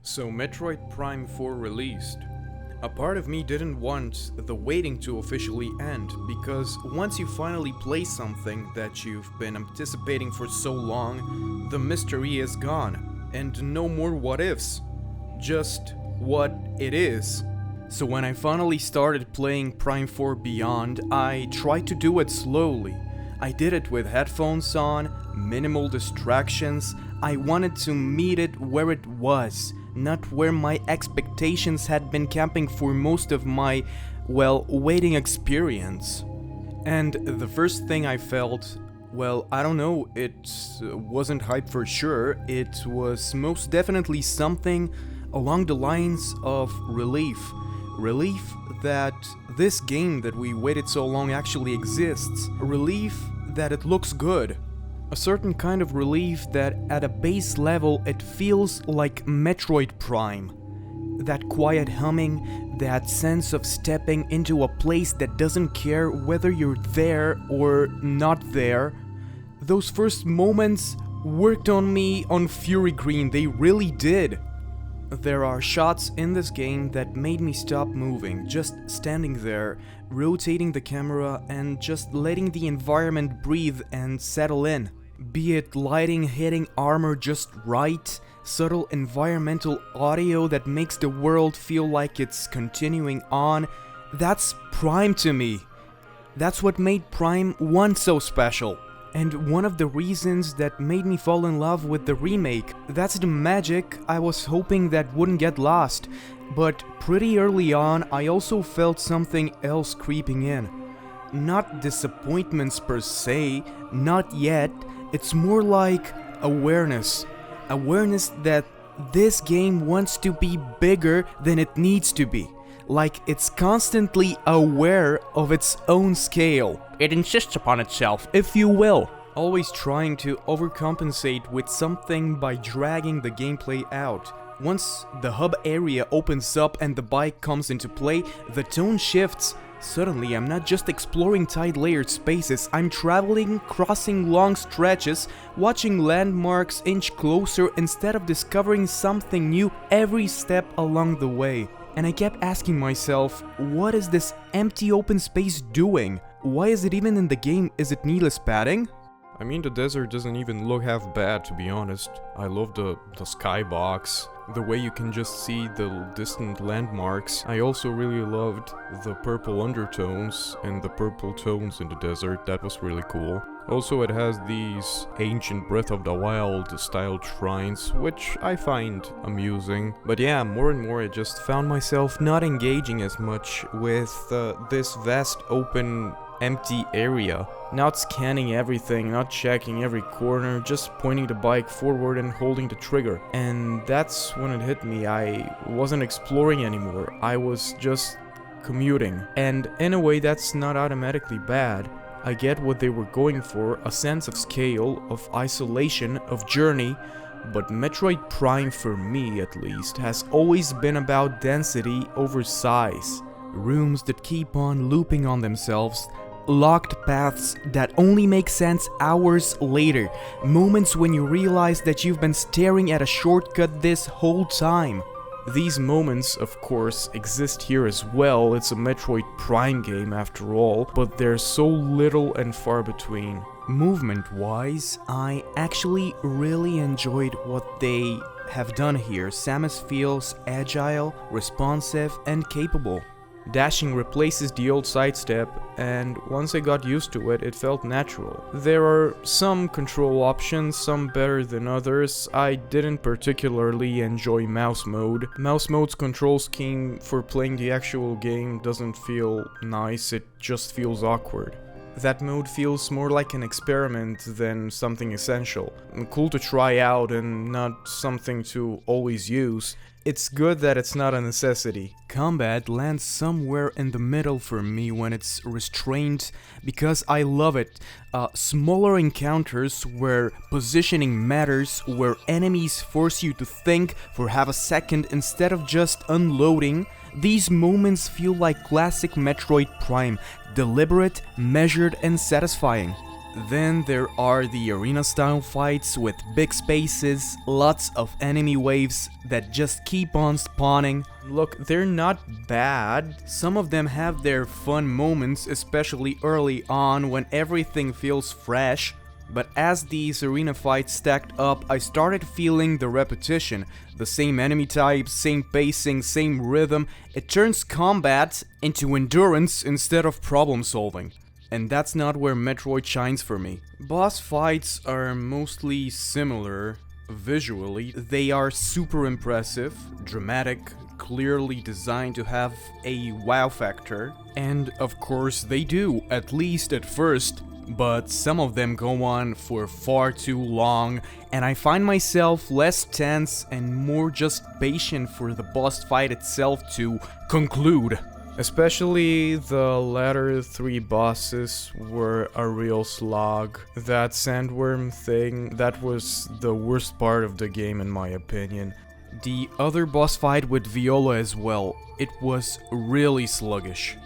So Metroid Prime 4 released. A part of me didn't want the waiting to officially end, because once you finally play something that you've been anticipating for so long, the mystery is gone, and no more what ifs. Just what it is. So when I finally started playing Prime 4 Beyond, I tried to do it slowly. I did it with headphones on, minimal distractions. I wanted to meet it where it was, not where my expectations had been camping for most of my, waiting experience. And the first thing I felt, I don't know, it wasn't hype for sure. It was most definitely something along the lines of relief. Relief that this game that we waited so long actually exists. Relief that it looks good. A certain kind of relief that at a base level it feels like Metroid Prime. That quiet humming, that sense of stepping into a place that doesn't care whether you're there or not there. Those first moments worked on me on Fury Green, they really did. There are shots in this game that made me stop moving, just standing there, rotating the camera and just letting the environment breathe and settle in. Be it lighting hitting armor just right, subtle environmental audio that makes the world feel like it's continuing on, that's Prime to me. That's what made Prime 1 so special. And one of the reasons that made me fall in love with the remake, that's the magic I was hoping that wouldn't get lost. But pretty early on, I also felt something else creeping in. Not disappointments per se, not yet, it's more like awareness. Awareness that this game wants to be bigger than it needs to be. Like it's constantly aware of its own scale. It insists upon itself, if you will. Always trying to overcompensate with something by dragging the gameplay out. Once the hub area opens up and the bike comes into play, the tone shifts. Suddenly I'm not just exploring tight layered spaces, I'm traveling, crossing long stretches, watching landmarks inch closer instead of discovering something new every step along the way. And I kept asking myself, what is this empty open space doing? Why is it even in the game? Is it needless padding? I mean, the desert doesn't even look half bad, to be honest. I love the skybox, the way you can just see the distant landmarks. I also really loved the purple undertones and the purple tones in the desert. That was really cool. Also, it has these ancient Breath of the Wild style shrines, which I find amusing. But yeah, more and more I just found myself not engaging as much with this vast open empty area. Not scanning everything, not checking every corner, just pointing the bike forward and holding the trigger. And that's when it hit me. I wasn't exploring anymore. I was just commuting. And in a way, that's not automatically bad. I get what they were going for, a sense of scale, of isolation, of journey, but Metroid Prime, for me at least, has always been about density over size. Rooms that keep on looping on themselves, locked paths that only make sense hours later, moments when you realize that you've been staring at a shortcut this whole time. These moments, of course, exist here as well. It's a Metroid Prime game after all, but they're so little and far between. Movement-wise, I actually really enjoyed what they have done here. Samus feels agile, responsive, and capable. Dashing replaces the old sidestep, and once I got used to it, it felt natural. There are some control options, some better than others. I didn't particularly enjoy mouse mode. Mouse mode's control scheme for playing the actual game doesn't feel nice, it just feels awkward. That mode feels more like an experiment than something essential. Cool to try out and not something to always use. It's good that it's not a necessity. Combat lands somewhere in the middle for me when it's restrained, because I love it. Smaller encounters where positioning matters, where enemies force you to think for half a second instead of just unloading. These moments feel like classic Metroid Prime, deliberate, measured, and satisfying. Then there are the arena style fights with big spaces, lots of enemy waves that just keep on spawning. Look, they're not bad. Some of them have their fun moments, especially early on when everything feels fresh. But as these arena fights stacked up, I started feeling the repetition. The same enemy types, same pacing, same rhythm. It turns combat into endurance instead of problem solving. And that's not where Metroid shines for me. Boss fights are mostly similar visually. They are super impressive, dramatic, clearly designed to have a wow factor. And of course they do, at least at first. But some of them go on for far too long, and I find myself less tense and more just patient for the boss fight itself to conclude. Especially the latter 3 bosses were a real slog. That sandworm thing, that was the worst part of the game in my opinion. The other boss fight with Viola as well, it was really sluggish.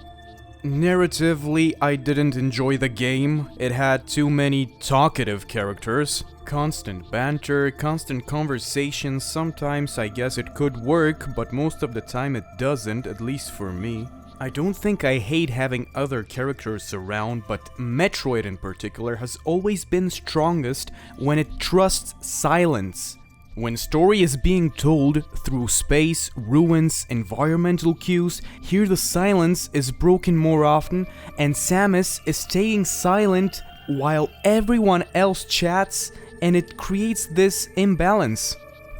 Narratively, I didn't enjoy the game. It had too many talkative characters. Constant banter, constant conversations. Sometimes I guess it could work, but most of the time it doesn't, at least for me. I don't think I hate having other characters around, but Metroid in particular has always been strongest when it trusts silence. When story is being told through space, ruins, environmental cues, here the silence is broken more often, and Samus is staying silent while everyone else chats, and it creates this imbalance.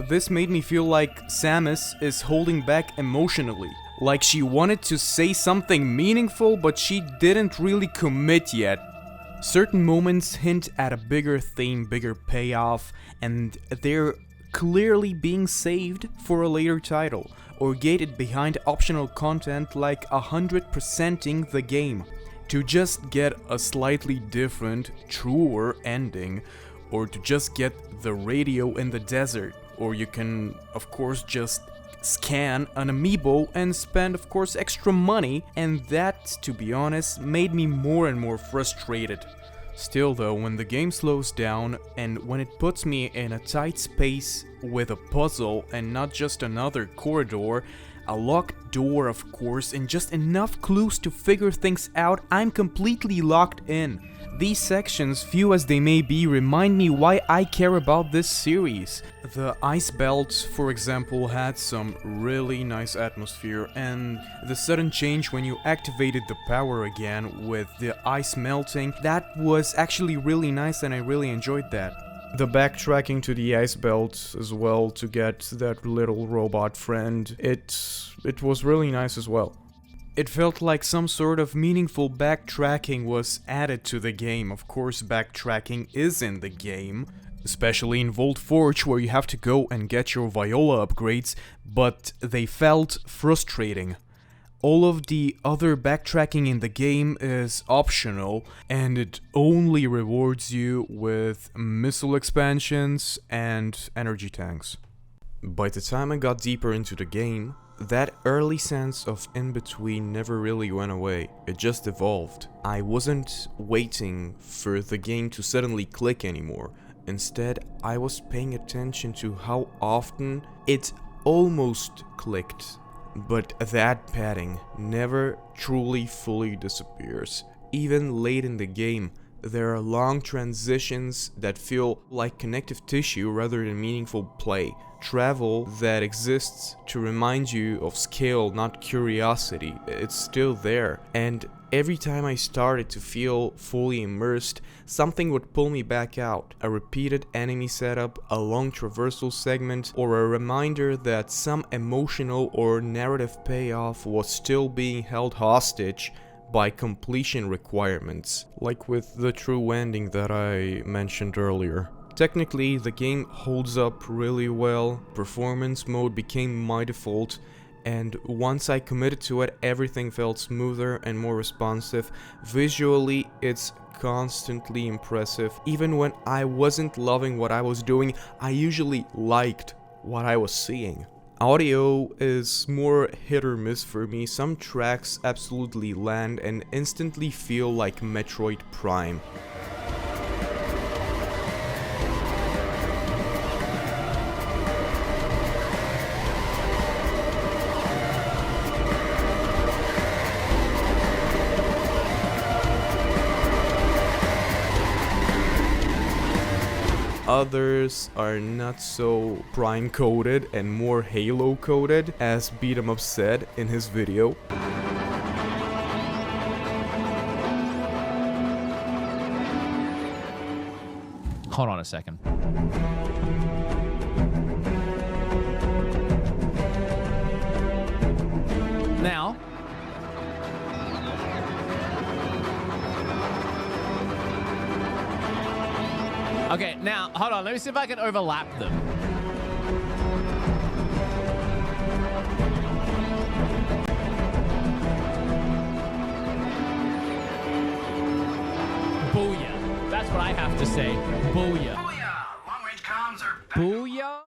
This made me feel like Samus is holding back emotionally, like she wanted to say something meaningful, but she didn't really commit yet. Certain moments hint at a bigger theme, bigger payoff, and they're clearly being saved for a later title, or gated behind optional content like 100%ing the game, to just get a slightly different, truer ending, or to just get the radio in the desert, or you can of course just scan an amiibo and spend of course extra money, and that, to be honest, made me more and more frustrated. Still though, when the game slows down and when it puts me in a tight space with a puzzle and not just another corridor, a locked door of course, and just enough clues to figure things out, I'm completely locked in. These sections, few as they may be, remind me why I care about this series. The ice belt, for example, had some really nice atmosphere, and the sudden change when you activated the power again with the ice melting, that was actually really nice and I really enjoyed that. The backtracking to the ice belt as well to get that little robot friend, it was really nice as well. It felt like some sort of meaningful backtracking was added to the game. Of course, backtracking is in the game, especially in Volt Forge where you have to go and get your Viola upgrades, but they felt frustrating. All of the other backtracking in the game is optional, and it only rewards you with missile expansions and energy tanks. By the time I got deeper into the game, that early sense of in-between never really went away, it just evolved. I wasn't waiting for the game to suddenly click anymore. Instead, I was paying attention to how often it almost clicked. But that padding never truly fully disappears. Even late in the game, there are long transitions that feel like connective tissue rather than meaningful play. Travel that exists to remind you of scale, not curiosity. It's still there. And every time I started to feel fully immersed, something would pull me back out. A repeated enemy setup, a long traversal segment, or a reminder that some emotional or narrative payoff was still being held hostage by completion requirements, like with the true ending that I mentioned earlier. Technically, the game holds up really well, performance mode became my default, and once I committed to it, everything felt smoother and more responsive. Visually, it's constantly impressive. Even when I wasn't loving what I was doing, I usually liked what I was seeing. Audio is more hit or miss for me. Some tracks absolutely land and instantly feel like Metroid Prime. Others are not so Prime coded and more Halo coded, as Beatemups said in his video. Hold on a second. Now, okay, now, hold on. Let me see if I can overlap them. Booyah. That's what I have to say. Booyah. Booyah! Long-range comms are back. Booyah.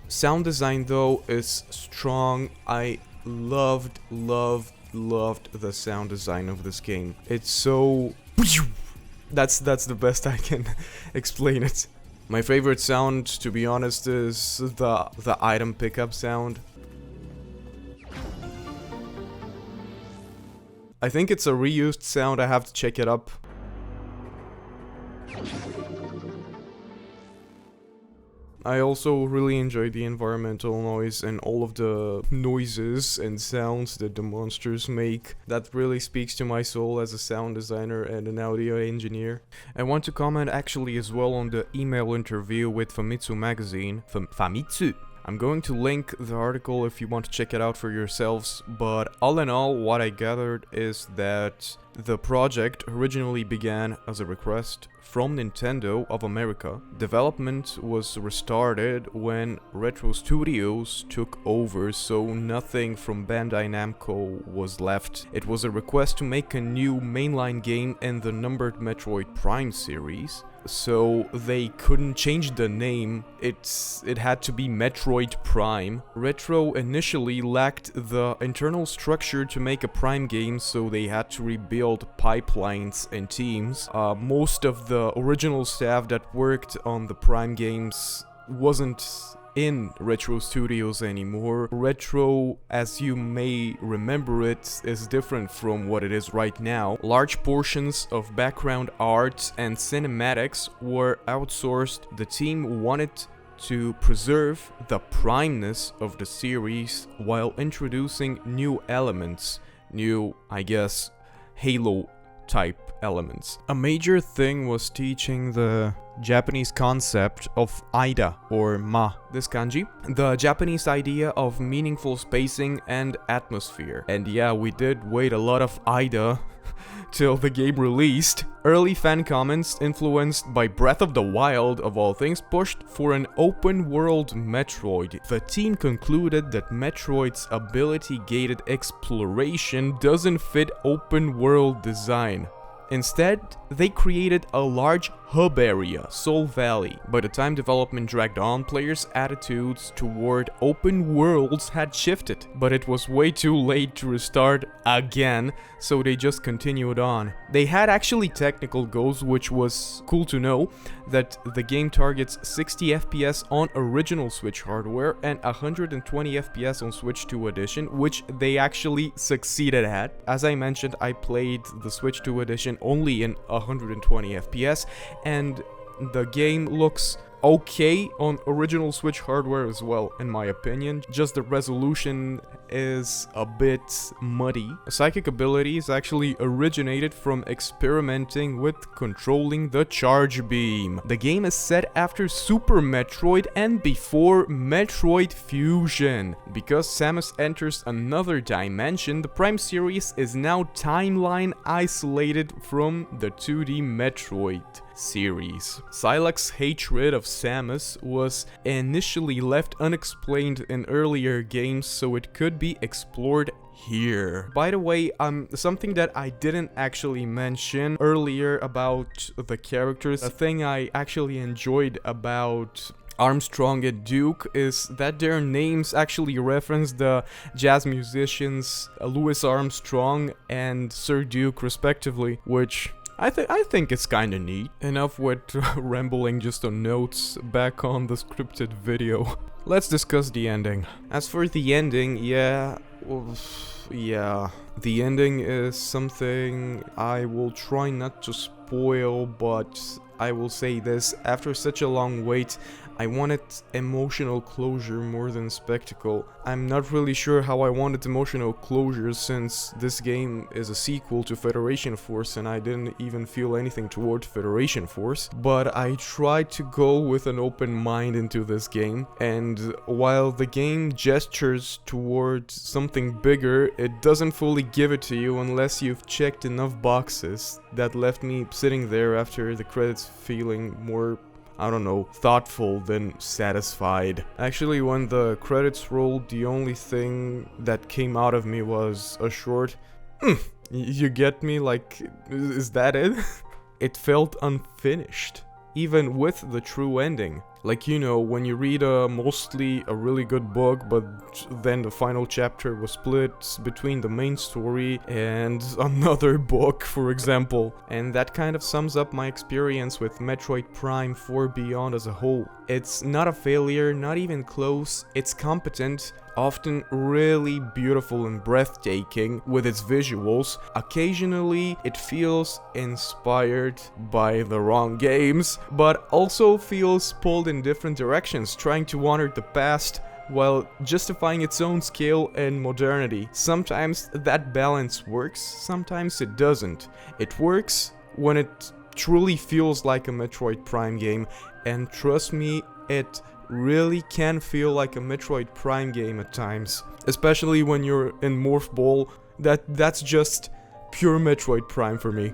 Sound design though is strong. I loved the sound design of this game. It's so... That's the best I can explain it. My favorite sound, to be honest, is the item pickup sound. I think it's a reused sound, I have to check it up. I also really enjoyed the environmental noise and all of the noises and sounds that the monsters make. That really speaks to my soul as a sound designer and an audio engineer. I want to comment actually as well on the email interview with Famitsu magazine. Famitsu! I'm going to link the article if you want to check it out for yourselves, but all in all, what I gathered is that the project originally began as a request from Nintendo of America. Development was restarted when Retro Studios took over, so nothing from Bandai Namco was left. It was a request to make a new mainline game in the numbered Metroid Prime series, so they couldn't change the name. It had to be Metroid Prime. Retro initially lacked the internal structure to make a Prime game, so they had to rebuild pipelines and teams. Most of the original staff that worked on the Prime games wasn't in Retro Studios anymore. Retro, as you may remember it, is different from what it is right now. Large portions of background art and cinematics were outsourced. The team wanted to preserve the primeness of the series while introducing new elements, new, I guess, Halo type elements. A major thing was teaching the Japanese concept of Ida or Ma, this kanji, the Japanese idea of meaningful spacing and atmosphere. And yeah, we did wait a lot of Ida till the game released. Early fan comments, influenced by Breath of the Wild of all things, pushed for an open-world Metroid. The team concluded that Metroid's ability-gated exploration doesn't fit open-world design. Instead, they created a large hub area, Soul Valley. By the time development dragged on, players' attitudes toward open worlds had shifted, but it was way too late to restart again, so they just continued on. They had actually technical goals, which was cool to know, that the game targets 60 FPS on original Switch hardware and 120 FPS on Switch 2 Edition, which they actually succeeded at. As I mentioned, I played the Switch 2 Edition only in 120 FPS, and the game looks okay on original Switch hardware as well, in my opinion. Just the resolution is a bit muddy. Psychic abilities actually originated from experimenting with controlling the charge beam. The game is set after Super Metroid and before Metroid Fusion. Because Samus enters another dimension, the Prime series is now timeline isolated from the 2D Metroid series. Sylex's hatred of Samus was initially left unexplained in earlier games, so it could be explored here. By the way, something that I didn't actually mention earlier about the characters, a thing I actually enjoyed about Armstrong and Duke is that their names actually reference the jazz musicians Louis Armstrong and Sir Duke respectively, which I think it's kinda neat. Enough with rambling just on notes, back on the scripted video. Let's discuss the ending. As for the ending, yeah, the ending is something I will try not to spoil spoil, but I will say this, after such a long wait, I wanted emotional closure more than spectacle. I'm not really sure how I wanted emotional closure since this game is a sequel to Federation Force and I didn't even feel anything toward Federation Force. But I tried to go with an open mind into this game, and while the game gestures towards something bigger, it doesn't fully give it to you unless you've checked enough boxes. That left me sitting there after the credits feeling more, I don't know, thoughtful than satisfied. Actually, when the credits rolled, the only thing that came out of me was a short, you get me? Like, is that it? It felt unfinished, even with the true ending. Like, you know, when you read mostly a really good book, but then the final chapter was split between the main story and another book, for example. And that kind of sums up my experience with Metroid Prime 4 Beyond as a whole. It's not a failure, not even close, it's competent, often really beautiful and breathtaking with its visuals. Occasionally it feels inspired by the wrong games, but also feels pulled in different directions, trying to honor the past while justifying its own scale and modernity. Sometimes that balance works, sometimes it doesn't. It works when it truly feels like a Metroid Prime game, and trust me, it really can feel like a Metroid Prime game at times. Especially when you're in Morph Ball, that's just pure Metroid Prime for me.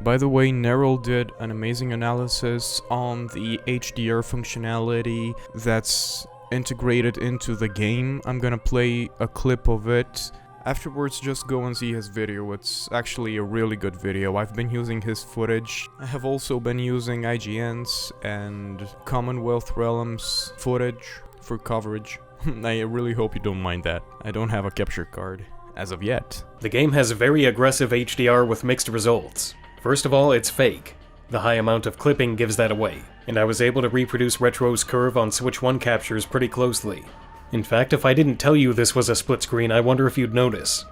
By the way, Nerrel did an amazing analysis on the HDR functionality that's integrated into the game. I'm gonna play a clip of it. Afterwards, just go and see his video. It's actually a really good video. I've been using his footage. I have also been using IGN's and Commonwealth Realm's footage for coverage. I really hope you don't mind that. I don't have a capture card, as of yet. The game has very aggressive HDR with mixed results. First of all, it's fake. The high amount of clipping gives that away, and I was able to reproduce Retro's curve on Switch 1 captures pretty closely. In fact, if I didn't tell you this was a split screen, I wonder if you'd notice.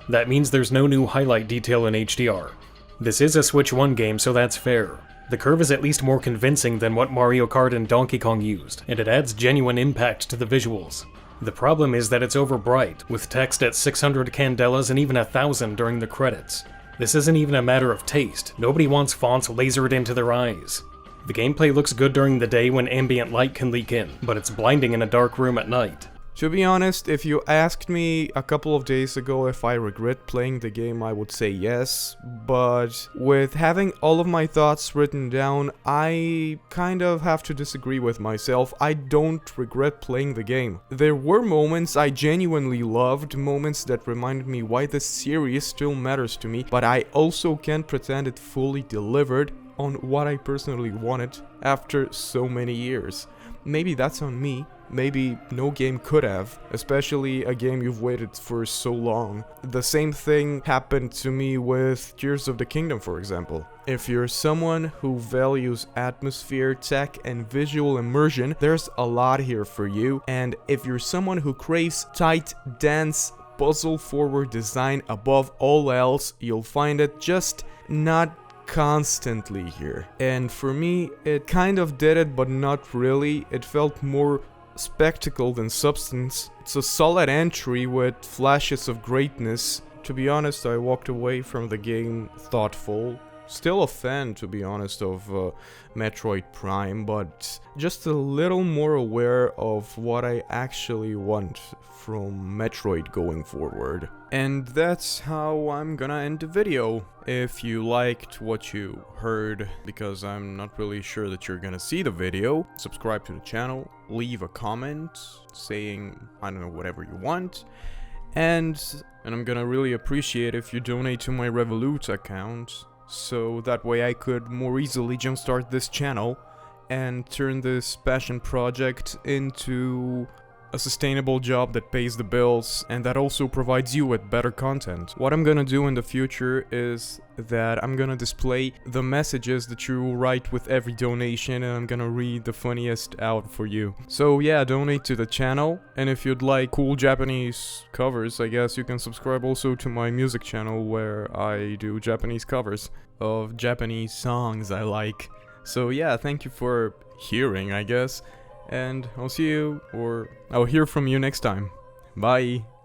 That means there's no new highlight detail in HDR. This is a Switch 1 game, so that's fair. The curve is at least more convincing than what Mario Kart and Donkey Kong used, and it adds genuine impact to the visuals. The problem is that it's overbright, with text at 600 candelas and even 1,000 during the credits. This isn't even a matter of taste. Nobody wants fonts lasered into their eyes. The gameplay looks good during the day when ambient light can leak in, but it's blinding in a dark room at night. To be honest, if you asked me a couple of days ago if I regret playing the game, I would say yes, but with having all of my thoughts written down, I kind of have to disagree with myself. I don't regret playing the game. There were moments I genuinely loved, moments that reminded me why this series still matters to me, but I also can't pretend it fully delivered on what I personally wanted after so many years. Maybe that's on me. Maybe no game could have, especially a game you've waited for so long. The same thing happened to me with Tears of the Kingdom, for example. If you're someone who values atmosphere, tech, and visual immersion, there's a lot here for you. And if you're someone who craves tight, dense, puzzle-forward design above all else, you'll find it, just not constantly here. And for me, it kind of did it, but not really. It felt more spectacle than substance. It's a solid entry with flashes of greatness. To be honest, I walked away from the game thoughtful. Still a fan, to be honest, of Metroid Prime, but just a little more aware of what I actually want from Metroid going forward. And that's how I'm gonna end the video. If you liked what you heard, because I'm not really sure that you're gonna see the video, subscribe to the channel, leave a comment saying, I don't know, whatever you want. And I'm gonna really appreciate if you donate to my Revolut account, so that way I could more easily jumpstart this channel and turn this passion project into a sustainable job that pays the bills and that also provides you with better content. What I'm gonna do in the future is that I'm gonna display the messages that you write with every donation, and I'm gonna read the funniest out for you. So yeah, donate to the channel, and if you'd like cool Japanese covers, I guess you can subscribe also to my music channel where I do Japanese covers of Japanese songs I like. So yeah, thank you for hearing, I guess, and I'll see you, or I'll hear from you next time. Bye!